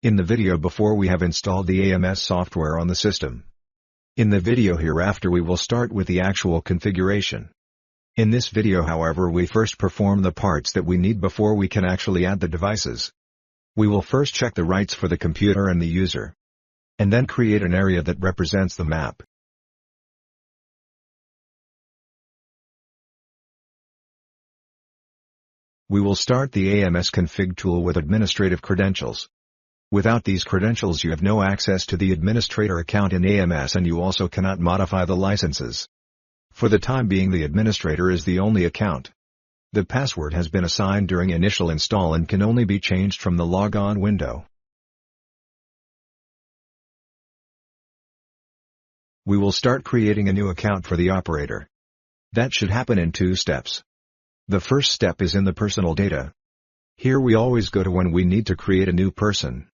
In the video before we have installed the AMS software on the system. In the video hereafter we will start with the actual configuration. In this video however we first perform the parts that we need before we can actually add the devices. We will first check the rights for the computer and the user. And then create an area that represents the map. We will start the AMS config tool with administrative credentials. Without these credentials you have no access to the administrator account in AMS and you also cannot modify the licenses. For the time being the administrator is the only account. The password has been assigned during initial install and can only be changed from the logon window. We will start creating a new account for the operator. That should happen in 2 steps. The first step is in the personal data. Here we always go to when we need to create a new person.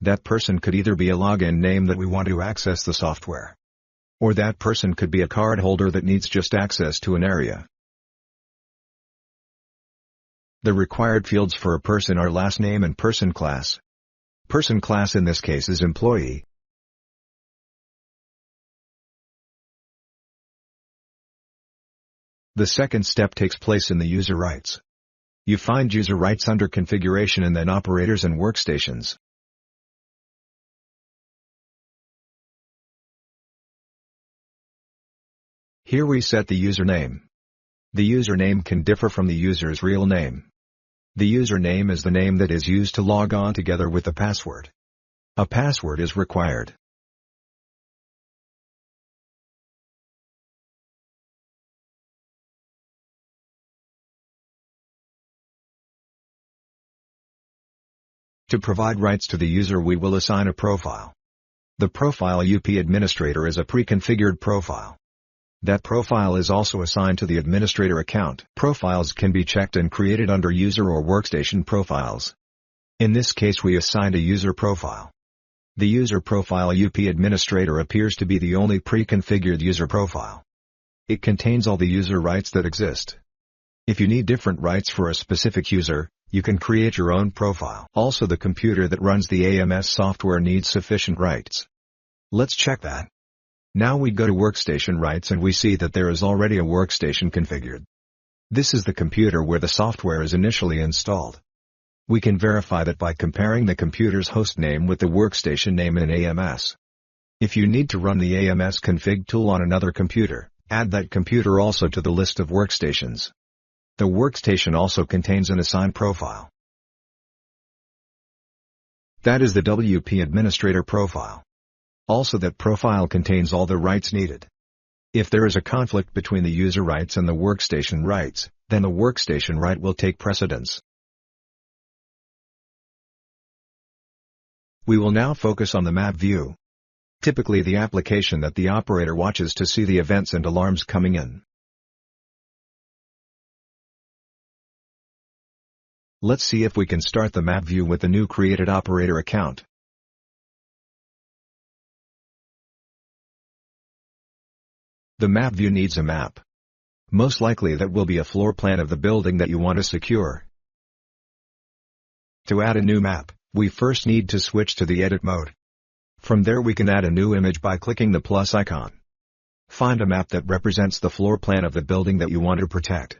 That person could either be a login name that we want to access the software. Or that person could be a card holder that needs just access to an area. The required fields for a person are last name and person class. Person class in this case is employee. The second step takes place in the user rights. You find user rights under configuration and then operators and workstations. Here we set the username. The username can differ from the user's real name. The username is the name that is used to log on together with the password. A password is required. To provide rights to the user we will assign a profile. The profile UP administrator is a pre-configured profile. That profile is also assigned to the administrator account. Profiles can be checked and created under user or workstation profiles. In this case we assigned a user profile. The user profile UP administrator appears to be the only pre-configured user profile. It contains all the user rights that exist. If you need different rights for a specific user, you can create your own profile. Also the computer that runs the AMS software needs sufficient rights. Let's check that. Now we go to workstation rights and we see that there is already a workstation configured. This is the computer where the software is initially installed. We can verify that by comparing the computer's host name with the workstation name in AMS. If you need to run the AMS config tool on another computer, add that computer also to the list of workstations. The workstation also contains an assigned profile. That is the WP administrator profile. Also that profile contains all the rights needed. If there is a conflict between the user rights and the workstation rights, then the workstation right will take precedence. We will now focus on the map view. Typically the application that the operator watches to see the events and alarms coming in. Let's see if we can start the map view with the new created operator account. The map view needs a map. Most likely that will be a floor plan of the building that you want to secure. To add a new map, we first need to switch to the edit mode. From there we can add a new image by clicking the plus icon. Find a map that represents the floor plan of the building that you want to protect.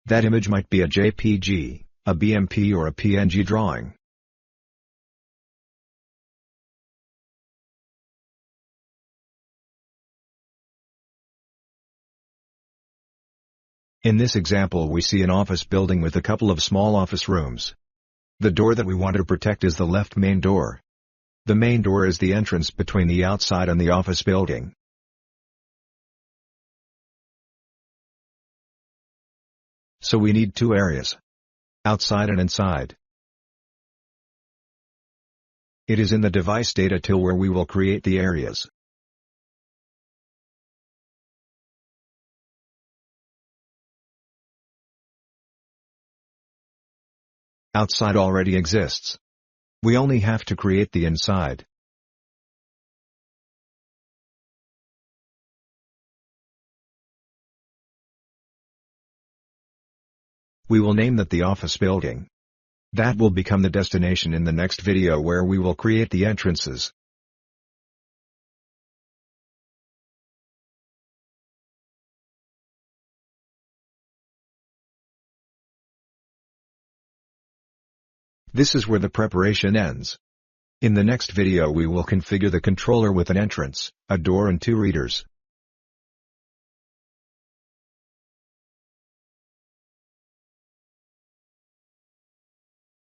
That image might be a JPG, a BMP or a PNG drawing. In this example we see an office building with a couple of small office rooms. The door that we want to protect is the left main door. The main door is the entrance between the outside and the office building. So we need 2 areas. Outside and inside. It is in the device data tool where we will create the areas. Outside already exists. We only have to create the inside. We will name that the office building. That will become the destination in the next video where we will create the entrances. This is where the preparation ends. In the next video we will configure the controller with an entrance, a door and 2 readers.